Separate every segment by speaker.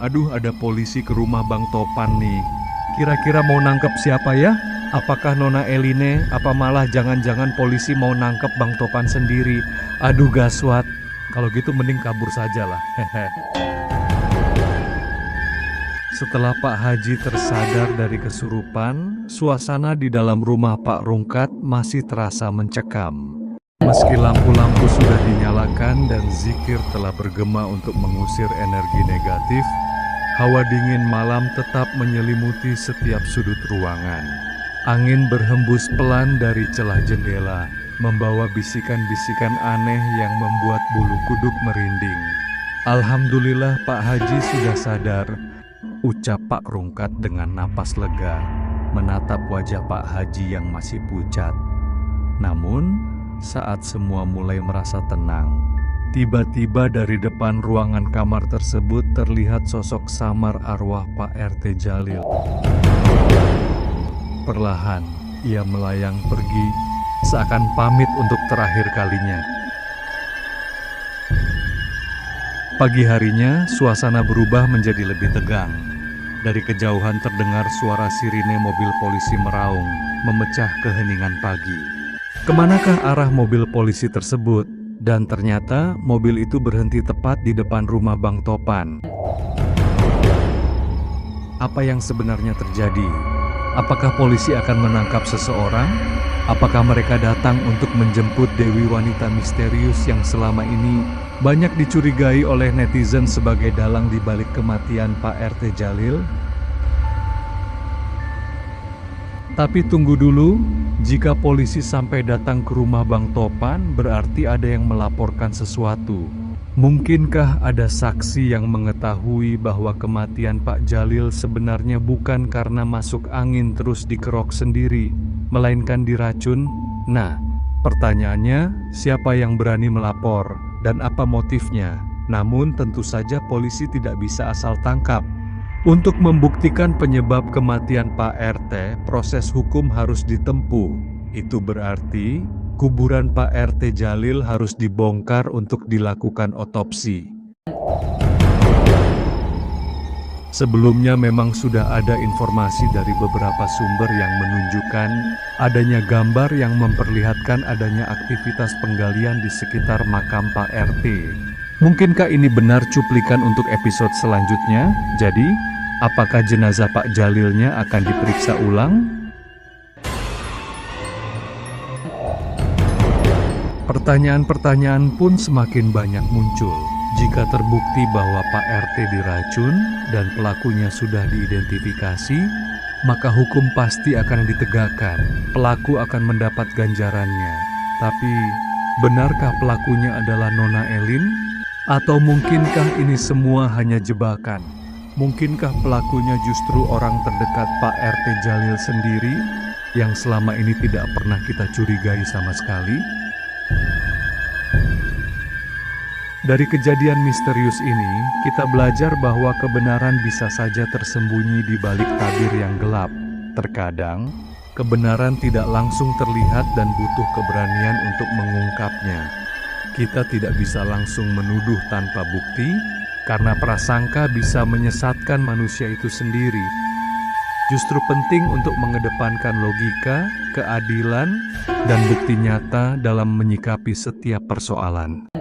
Speaker 1: Aduh, ada polisi ke rumah Bang Topan nih. Kira-kira mau nangkep siapa ya? Apakah Nona Eline? Apa malah jangan-jangan polisi mau nangkep Bang Topan sendiri? Aduh, gaswat. Kalau gitu mending kabur saja lah. Setelah Pak Haji tersadar dari kesurupan, suasana di dalam rumah Pak Rungkat masih terasa mencekam. Meski lampu-lampu sudah dinyalakan dan zikir telah bergema untuk mengusir energi negatif, hawa dingin malam tetap menyelimuti setiap sudut ruangan. Angin berhembus pelan dari celah jendela, membawa bisikan-bisikan aneh yang membuat bulu kuduk merinding. Alhamdulillah Pak Haji sudah sadar, ucap Pak Rungkat dengan napas lega, menatap wajah Pak Haji yang masih pucat. Namun, saat semua mulai merasa tenang, tiba-tiba dari depan ruangan kamar tersebut terlihat sosok samar arwah Pak RT Jalil. Perlahan, ia melayang pergi, seakan pamit untuk terakhir kalinya. Pagi harinya, suasana berubah menjadi lebih tegang. Dari kejauhan terdengar suara sirine mobil polisi meraung, memecah keheningan pagi. Kemanakah arah mobil polisi tersebut? Dan ternyata mobil itu berhenti tepat di depan rumah Bang Topan. Apa yang sebenarnya terjadi? Apakah polisi akan menangkap seseorang? Apakah mereka datang untuk menjemput Dewi wanita misterius yang selama ini banyak dicurigai oleh netizen sebagai dalang di balik kematian Pak RT Jalil? Tapi tunggu dulu, jika polisi sampai datang ke rumah Bang Topan, berarti ada yang melaporkan sesuatu. Mungkinkah ada saksi yang mengetahui bahwa kematian Pak Jalil sebenarnya bukan karena masuk angin terus dikerok sendiri, melainkan diracun? Nah, pertanyaannya, siapa yang berani melapor dan apa motifnya? Namun tentu saja polisi tidak bisa asal tangkap. Untuk membuktikan penyebab kematian Pak RT, proses hukum harus ditempuh. Itu berarti kuburan Pak RT Jalil harus dibongkar untuk dilakukan otopsi. Sebelumnya memang sudah ada informasi dari beberapa sumber yang menunjukkan adanya gambar yang memperlihatkan adanya aktivitas penggalian di sekitar makam Pak RT. Mungkinkah ini benar cuplikan untuk episode selanjutnya? Jadi, apakah jenazah Pak Jalilnya akan diperiksa ulang? Pertanyaan-pertanyaan pun semakin banyak muncul. Jika terbukti bahwa Pak RT diracun dan pelakunya sudah diidentifikasi, maka hukum pasti akan ditegakkan. Pelaku akan mendapat ganjarannya. Tapi, benarkah pelakunya adalah Nona Elin? Atau mungkinkah ini semua hanya jebakan? Mungkinkah pelakunya justru orang terdekat Pak RT Jalil sendiri yang selama ini tidak pernah kita curigai sama sekali? Dari kejadian misterius ini, kita belajar bahwa kebenaran bisa saja tersembunyi di balik tabir yang gelap. Terkadang, kebenaran tidak langsung terlihat dan butuh keberanian untuk mengungkapnya. Kita tidak bisa langsung menuduh tanpa bukti, karena prasangka bisa menyesatkan manusia itu sendiri. Justru penting untuk mengedepankan logika, keadilan, dan bukti nyata dalam menyikapi setiap persoalan.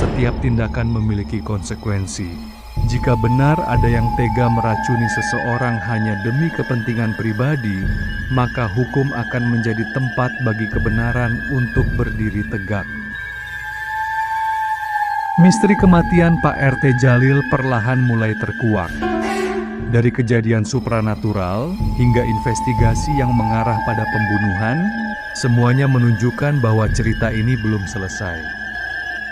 Speaker 1: Setiap tindakan memiliki konsekuensi. Jika benar ada yang tega meracuni seseorang hanya demi kepentingan pribadi, maka hukum akan menjadi tempat bagi kebenaran untuk berdiri tegak. Misteri kematian Pak RT Jalil perlahan mulai terkuak. Dari kejadian supranatural hingga investigasi yang mengarah pada pembunuhan, semuanya menunjukkan bahwa cerita ini belum selesai.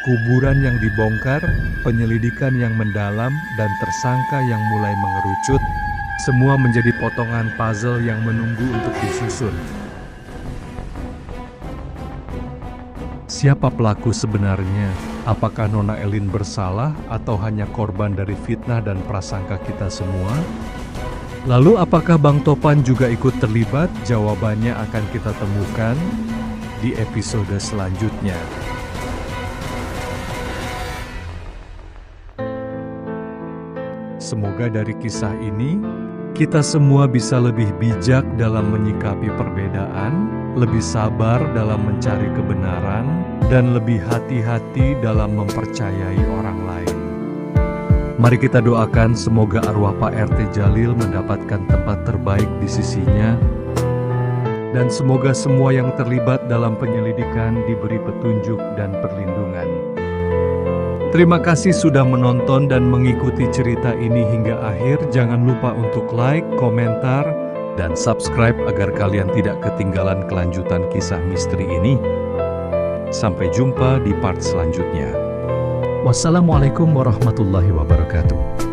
Speaker 1: Kuburan yang dibongkar, penyelidikan yang mendalam, dan tersangka yang mulai mengerucut, semua menjadi potongan puzzle yang menunggu untuk disusun. Siapa pelaku sebenarnya? Apakah Nona Elin bersalah atau hanya korban dari fitnah dan prasangka kita semua? Lalu apakah Bang Topan juga ikut terlibat? Jawabannya akan kita temukan di episode selanjutnya. Semoga dari kisah ini, kita semua bisa lebih bijak dalam menyikapi perbedaan, lebih sabar dalam mencari kebenaran, dan lebih hati-hati dalam mempercayai orang lain. Mari kita doakan semoga arwah Pak RT Jalil mendapatkan tempat terbaik di sisinya, dan semoga semua yang terlibat dalam penyelidikan diberi petunjuk dan perlindungan. Terima kasih sudah menonton dan mengikuti cerita ini hingga akhir. Jangan lupa untuk like, komentar, dan subscribe agar kalian tidak ketinggalan kelanjutan kisah misteri ini. Sampai jumpa di part selanjutnya. Wassalamualaikum warahmatullahi wabarakatuh.